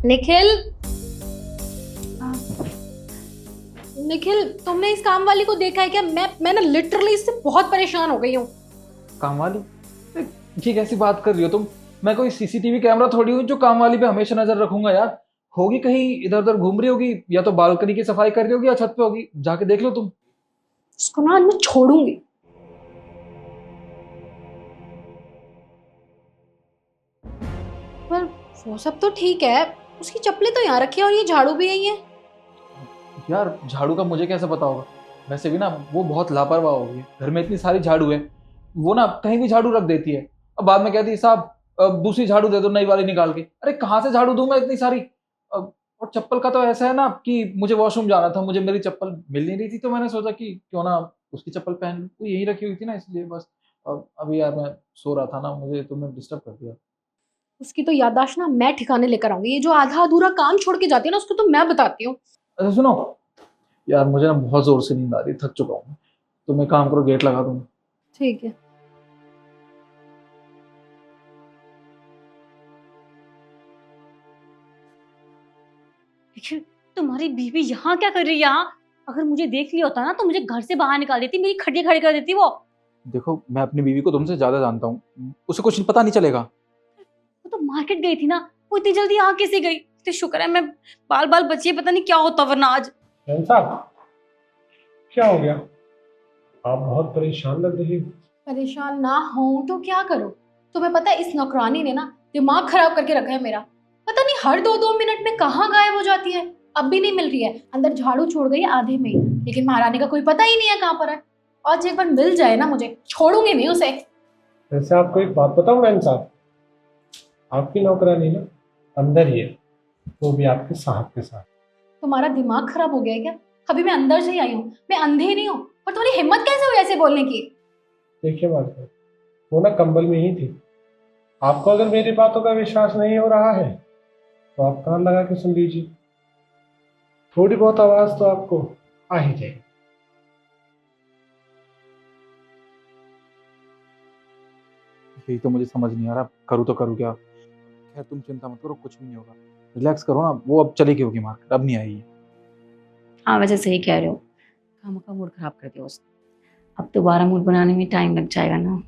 निखिल, निखिल तुमने इस काम वाली को देखा है क्या? मैं ना लिटरली इससे बहुत परेशान हो गई हूँ। काम वाली? ये कैसी बात कर रही हो तुम? मैं कोई सीसीटीवी कैमरा थोड़ी हूँ जो काम वाली पे हमेशा नजर रखूंगा यार। होगी कहीं इधर उधर घूम रही होगी, या तो बालकनी की सफाई कर रही होगी, या छत पे होगी, जाके देख लो तुम। इसको ना आज मैं छोड़ूंगी। पर वो सब तो ठीक है, उसकी चप्पलें तो यहाँ रखी है और ये झाड़ू भी यही है। यार झाड़ू का मुझे कैसे पता होगा? वैसे भी ना वो बहुत लापरवाह होगी, घर में इतनी सारी झाड़ू है, वो ना कहीं भी झाड़ू रख देती है। अब बाद में कहती है साहब दूसरी झाड़ू दे दो नई वाली निकाल के। अरे कहाँ से झाड़ू दूंगा इतनी सारी? और चप्पल का तो ऐसा है ना कि मुझे वॉशरूम जाना था, मुझे मेरी चप्पल मिल नहीं रही थी, तो मैंने सोचा कि क्यों ना उसकी चप्पल पहन लूं। वो यहीं रखी हुई थी ना, इसलिए बस। अब अभी यार मैं सो रहा था ना, मुझे तुमने डिस्टर्ब कर दिया। उसकी तो याददाश्त ना मैं ठिकाने लेकर आऊंगी। ये जो आधा अधूरा काम छोड़ के जाती है ना, उसको तो मैं बताती हूँ। अच्छा सुनो यार, मुझे ना बहुत जोर से नींद आ रही है, थक चुका हूँ। तुम एक काम करो, गेट लगा दूंगा। ठीक है। लेकिन तुम्हारी बीवी यहाँ क्या कर रही है? यहाँ अगर मुझे देख लिया होता ना तो मुझे घर से बाहर निकाल देती, मेरी खड़िया खड़ी कर देती वो। देखो मैं अपनी बीवी को तुमसे ज्यादा जानता हूँ, उसे कुछ पता नहीं चलेगा। वो तो मार्केट गई थी ना, वो इतनी जल्दी आ कैसे गई? तो शुक्र है मैं बाल बाल बची है, पता नहीं क्या होता वरना आज। बहन साहब, क्या हो गया? आप बहुत परेशान लग रही हो। परेशान ना हो तो क्या करो? तुम्हें पता है इस नौकरानी ने ना दिमाग खराब करके रखा है मेरा। पता नहीं हर 2-2 मिनट में कहाँ गायब हो जाती है। अब भी नहीं मिल रही है, अंदर झाड़ू छोड़ गई है आधे में ही, लेकिन महारानी का कोई पता ही नहीं है कहाँ पर है। आज एक बार मिल जाए ना, मुझे छोड़ूंगी नहीं उसे। वैसे आपको एक बात बताऊं बहन साहब, आपकी नौकरानी ना अंदर ही है, वो भी आपके साहब के साथ। तुम्हारा दिमाग खराब हो गया है क्या? अभी मैं अंदर से ही आई हूँ, मैं अंधी नहीं हूँ। और तुम्हारी हिम्मत कैसे हुई ऐसे बोलने की? देखिए बात है, वो ना कंबल में ही थी। आपको अगर मेरी बातों का विश्वास नहीं हो रहा है तो आप कान लगा के सुन लीजिए, थोड़ी बहुत आवाज तो आपको आ ही जाएगी। यही तो मुझे समझ नहीं आ रहा, करूँ तो करूँ क्या। खैर तुम चिंता मत करो, कुछ भी नहीं होगा। रिलैक्स करो ना, वो अब चली गई होगी मार्केट, अब नहीं आएगी। हाँ वैसे सही कह रहे हो, काम का मूड खराब कर दिया उसने। अब दोबारा मूड बनाने में टाइम लग जाएगा ना।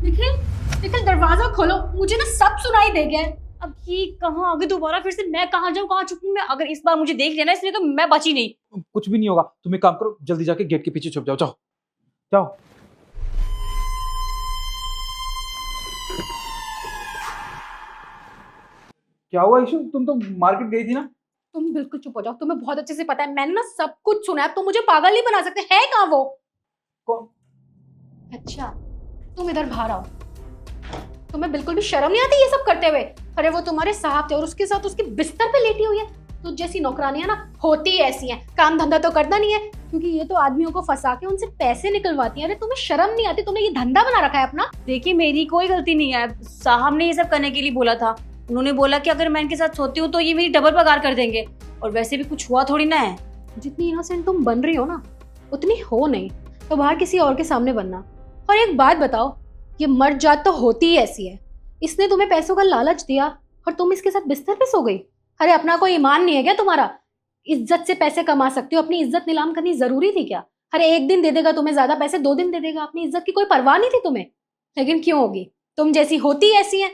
निखिल, निखिल दरवाजा खोलो, मुझे ना सब सुनाई दे गया है। अब ये कहाँ आगे दोबारा फिर से मैं कहाँ जाऊँ कहाँ छुपूं मैं? अगर इस बार मुझे देख लिया ना इसलिए तो मैं बची नहीं। कुछ भी नहीं होगा, तुम एक काम करो, जल्दी जाके गेट के पीछे छुप जाओ, जाओ जाओ। क्या हुआ इशू? तुम तो मार्केट गई थी ना? तुम बिल्कुल चुप हो जाओ, तुम्हें बहुत अच्छे से पता है मैंने ना सब कुछ सुना है। तुम मुझे पागल नहीं बना सकते। है कहाँ वो? कौन? अच्छा, तुम इधर बाहर आओ। तुम्हें बिल्कुल भी शर्म नहीं आती ये सब करते हुए? अरे वो तुम्हारे साहब थे और उसके साथ उसके बिस्तर पे लेटी हुई है। तो जैसी नौकरानियां ना होती ऐसी हैं, काम धंधा तो करता नहीं है, क्योंकि ये तो आदमियों को फंसा के उनसे पैसे निकलवाती हैं। अरे तुम्हें शर्म नहीं आती? तुमने ये धंधा बना रखा है अपना। देखिए मेरी कोई गलती नहीं है, साहब ने ये सब करने के लिए बोला था। उन्होंने बोला कि अगर मैं इनके साथ सोती हूँ तो ये मेरी डबल पगार कर देंगे, और वैसे भी कुछ हुआ थोड़ी ना है। जितनी इनोसेंट तुम बन रही हो ना, उतनी हो नहीं। तो बाहर किसी और के सामने बनना। और एक बात बताओ, ये मर्द जात तो होती ही ऐसी है। इसने तुम्हें पैसों का लालच दिया और तुम इसके साथ बिस्तर पे सो गई। अरे अपना कोई ईमान नहीं है क्या तुम्हारा? इज्जत से पैसे कमा सकती हो, अपनी इज्जत नीलाम करनी जरूरी थी क्या? अरे एक दिन दे देगा तुम्हें ज्यादा पैसे, 2 दिन दे देगा, अपनी इज्जत की कोई परवाह नहीं थी तुम्हें। लेकिन क्यों होगी? तुम जैसी होती ऐसी है,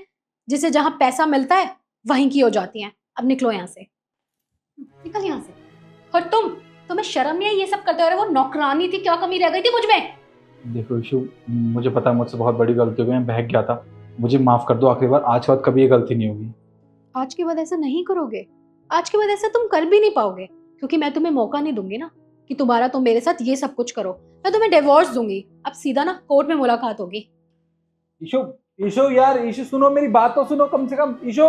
जिसे जहां पैसा मिलता है वहीं की हो जाती हैं। अब निकलो यहाँ से, निकल यहाँ से। और तुम्हें शर्म नहीं है ये सब करते हो? अरे वो नौकरानी थी, क्या कमी रह गई थी मुझ में? देखो इशू, मुझे पता है मुझसे बहुत बड़ी गलती हो गई, मैं बहक गया था, मुझे माफ कर दो आखिरी बार। आज के बाद कभी ये गलती नहीं होगी। आज के बाद ऐसा नहीं करोगे? आज के बाद ऐसा तुम कर भी नहीं पाओगे, क्योंकि मैं तुम्हें मौका नहीं दूंगी ना कि तुम्हारा तुम मेरे साथ ये सब कुछ करो। मैं तुम्हें डिवोर्स दूंगी। अब सीधा ना कोर्ट में मुलाकात होगी। ईशो, ईशो यार, ईशो सुनो, मेरी बात तो सुनो कम से कम। ईशो